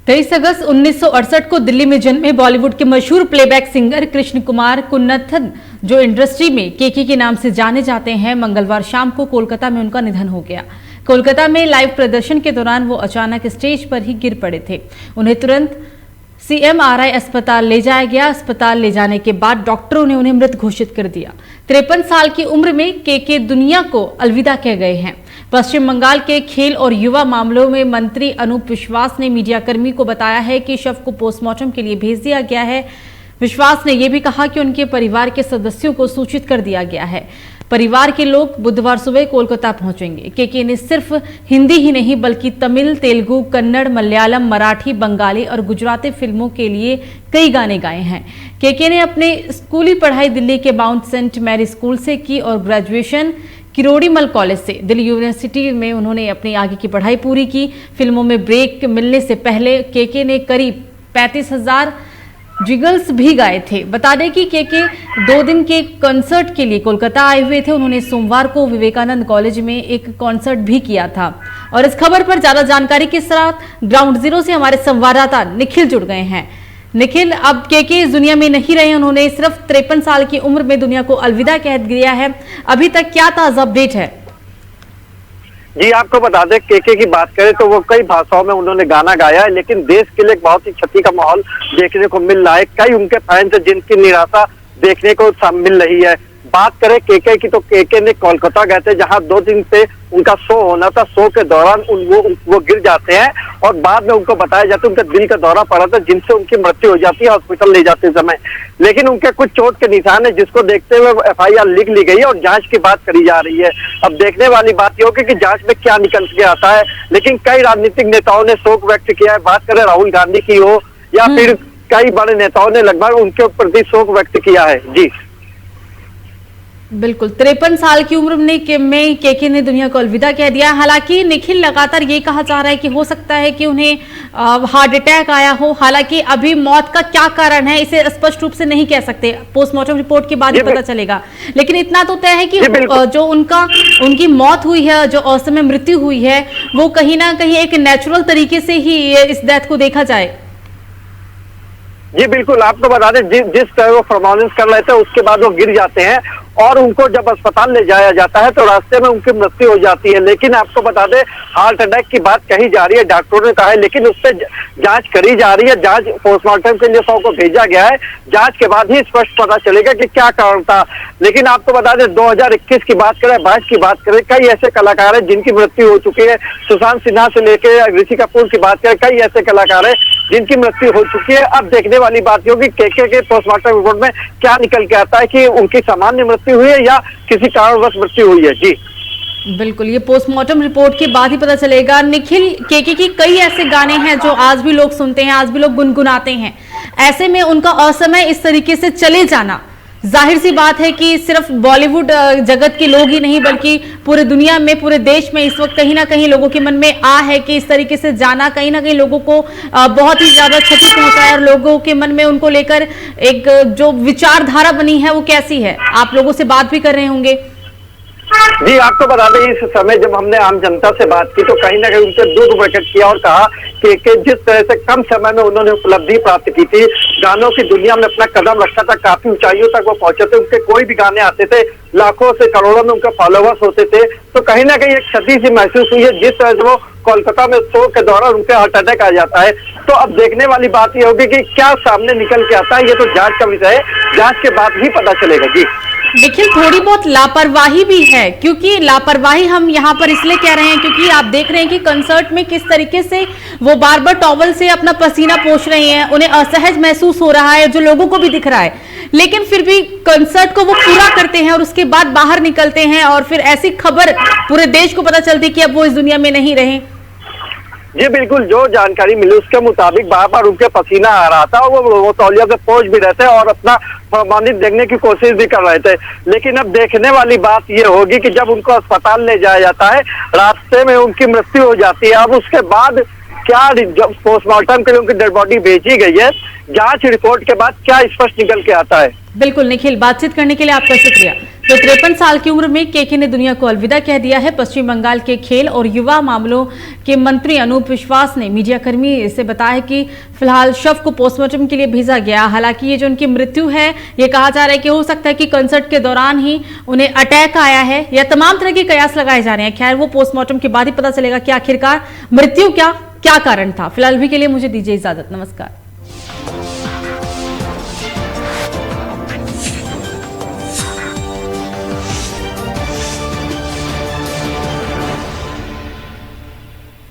23 अगस्त 1968 को दिल्ली में जन्मे बॉलीवुड के मशहूर प्लेबैक सिंगर कृष्ण कुमार कुन्नथन, जो इंडस्ट्री में केके के नाम से जाने जाते हैं, मंगलवार शाम को कोलकाता में उनका निधन हो गया। कोलकाता में लाइव प्रदर्शन के दौरान वो अचानक स्टेज पर ही गिर पड़े थे। उन्हें तुरंत CMRI अस्पताल ले जाया गया। अस्पताल ले जाने के बाद डॉक्टरों ने उन्हें मृत घोषित कर दिया। 53 साल की उम्र में केके दुनिया को अलविदा कह गए हैं। पश्चिम बंगाल के खेल और युवा मामलों में मंत्री अनूप विश्वास ने मीडियाकर्मी को बताया है कि शव को पोस्टमार्टम के लिए भेज दिया गया है। विश्वास ने यह भी कहा कि उनके परिवार के सदस्यों को सूचित कर दिया गया है। परिवार के लोग बुधवार सुबह कोलकाता पहुंचेंगे। केके ने सिर्फ हिंदी ही नहीं बल्कि तमिल, तेलुगु, कन्नड़, मलयालम, मराठी, बंगाली और गुजराती फिल्मों के लिए कई गाने गाए हैं। केके ने अपने स्कूली पढ़ाई दिल्ली के माउंट सेंट मैरी स्कूल से की और ग्रेजुएशन किरोड़ीमल कॉलेज से। दिल्ली यूनिवर्सिटी में उन्होंने अपनी आगे की पढ़ाई पूरी की। फिल्मों में ब्रेक मिलने से पहले केके ने करीब 35,000 जिगल्स भी गाए थे। बता दें कि केके 2 दिन के कॉन्सर्ट के लिए कोलकाता आए हुए थे। उन्होंने सोमवार को विवेकानंद कॉलेज में एक कॉन्सर्ट भी किया था। और इस खबर पर ज्यादा जानकारी के साथ ग्राउंड जीरो से हमारे संवाददाता निखिल जुड़ गए हैं। निखिल, अब केके इस दुनिया में नहीं रहे, उन्होंने सिर्फ 53 साल की उम्र में दुनिया को अलविदा कह दिया है। अभी तक क्या ताजा अपडेट है? जी, आपको बता दें, केके की बात करें तो वो कई भाषाओं में उन्होंने गाना गाया है, लेकिन देश के लिए एक बहुत ही क्षति का माहौल देखने को मिल रहा है। कई उनके फैंस हैं जिनकी निराशा देखने को मिल रही है। बात करें केके की तो केके ने कोलकाता गए थे, जहां 2 दिन से उनका शो होना था। शो के दौरान वो गिर जाते हैं और बाद में उनको बताया जाता है उनका दिल का दौरा पड़ा था, जिनसे उनकी मृत्यु हो जाती है हॉस्पिटल ले जाते समय। लेकिन उनके कुछ चोट के निशान है, जिसको देखते हुए FIR लिख ली गई है और जांच की बात करी जा रही है। अब देखने वाली बात ये होगी कि जांच में क्या निकल के आता है। लेकिन कई राजनीतिक नेताओं ने शोक व्यक्त किया है। बात करें राहुल गांधी की हो या फिर कई बड़े नेताओं ने लगभग उनके प्रति शोक व्यक्त किया है। जी बिल्कुल, 53 साल की उम्र में केके ने दुनिया को अलविदा कह दिया। हालांकि निखिल, लगातार ये कहा जा रहा है कि हो सकता है कि उन्हें हार्ट अटैक आया हो। हालांकि अभी मौत का क्या कारण है इसे स्पष्ट रूप से नहीं कह सकते, पोस्टमार्टम रिपोर्ट के बाद ही पता चलेगा। लेकिन इतना तो तय है कि जो उनकी मौत हुई है, जो असमय मृत्यु हुई है, वो कहीं ना कहीं एक नेचुरल तरीके से ही इस डेथ को देखा जाए। जी बिल्कुल, आपको बता दें जिस तरह वो परफॉर्मेंस कर रहे थे उसके बाद वो गिर जाते हैं और उनको जब अस्पताल ले जाया जाता है तो रास्ते में उनकी मृत्यु हो जाती है। लेकिन आपको बता दें, हार्ट अटैक की बात कही जा रही है, डॉक्टरों ने कहा है, लेकिन उस पर जांच करी जा रही है। जांच पोस्टमार्टम के लिए शव को भेजा गया है। जांच के बाद ही स्पष्ट पता चलेगा कि क्या कारण था। लेकिन आपको बता दें, 2021 की बात करें, 22 की बात करें, कई ऐसे कलाकार हैं जिनकी मृत्यु हो चुकी है। सुशांत सिन्हा से लेकर ऋषि कपूर की बात करें, कई ऐसे कलाकार हैं जिनकी मृत्यु हो चुकी है। अब देखने वाली बात होगी केके के पोस्टमार्टम रिपोर्ट में क्या निकल के आता है कि उनकी सामान्य मृत्यु हुई है या किसी कारणवश मृत्यु हुई है। जी बिल्कुल, ये पोस्टमार्टम रिपोर्ट के बाद ही पता चलेगा। निखिल, केके की कई ऐसे गाने हैं जो आज भी लोग सुनते हैं, आज भी लोग गुनगुनाते हैं। ऐसे में उनका असमय इस तरीके से चले जाना, जाहिर सी बात है कि सिर्फ बॉलीवुड जगत के लोग ही नहीं बल्कि पूरे दुनिया में, पूरे देश में इस वक्त कहीं ना कहीं लोगों के मन में है कि इस तरीके से जाना कहीं ना कहीं लोगों को बहुत ही ज्यादा क्षति पहुंचाए और लोगों के मन में उनको लेकर एक जो विचारधारा बनी है वो कैसी है। आप लोगों से बात भी कर रहे होंगे। जी, आपको बता दें, इस समय जब हमने आम जनता से बात की तो कहीं ना कहीं उनसे दुख प्रकट किया और कहा कि जिस तरह से कम समय में उन्होंने उपलब्धि प्राप्त की थी, गानों की दुनिया में अपना कदम रखा था, काफी ऊंचाइयों तक वो पहुंचे थे। उनके कोई भी गाने आते थे, लाखों से करोड़ों में उनके फॉलोवर्स होते थे। तो कहीं ना कहीं एक क्षति सी महसूस हुई है जिस तरह से वो कोलकाता में शो के दौरान उनके हार्ट अटैक आ जाता है। तो अब देखने वाली बात यह होगी कि क्या सामने निकल के आता है। ये तो जांच का विषय है, जांच के बाद ही पता चलेगा। जी देखिए, थोड़ी बहुत लापरवाही भी है, क्योंकि लापरवाही हम यहाँ पर इसलिए कह रहे हैं क्योंकि आप देख रहे हैं कि कंसर्ट में किस तरीके से वो बार बार टॉवल से अपना पसीना पोंछ रहे हैं, उन्हें असहज महसूस हो रहा है, जो लोगों को भी दिख रहा है। लेकिन फिर भी कंसर्ट को वो पूरा करते हैं और उसके बाद बाहर निकलते हैं और फिर ऐसी खबर पूरे देश को पता चलती कि अब वो इस दुनिया में नहीं रहे। जी बिल्कुल, जो जानकारी मिली उसके मुताबिक बार बार उनके पसीना आ रहा था और वो तौलिया से पोंछ भी रहे थे और अपना परमानित देखने की कोशिश भी कर रहे थे। लेकिन अब देखने वाली बात ये होगी कि जब उनको अस्पताल ले जाया जाता है, रास्ते में उनकी मृत्यु हो जाती है। अब उसके बाद क्या, जब पोस्टमार्टम के लिए उनकी डेड बॉडी भेजी गई है, जांच रिपोर्ट के बाद क्या स्पष्ट निकल के आता है। बिल्कुल निखिल, बातचीत करने के लिए आपका शुक्रिया। तो 53 साल की उम्र में केके ने दुनिया को अलविदा कह दिया है। पश्चिम बंगाल के खेल और युवा मामलों के मंत्री अनूप विश्वास ने मीडिया कर्मी से बताया कि फिलहाल शव को पोस्टमार्टम के लिए भेजा गया। हालांकि ये जो उनकी मृत्यु है, ये कहा जा रहा है कि हो सकता है कि कंसर्ट के दौरान ही उन्हें अटैक आया है, या तमाम तरह के कयास लगाए जा रहे हैं। खैर, वो पोस्टमार्टम के बाद ही पता चलेगा कि आखिरकार मृत्यु क्या कारण था। फिलहाल भी के लिए मुझे दीजिए इजाजत। नमस्कार।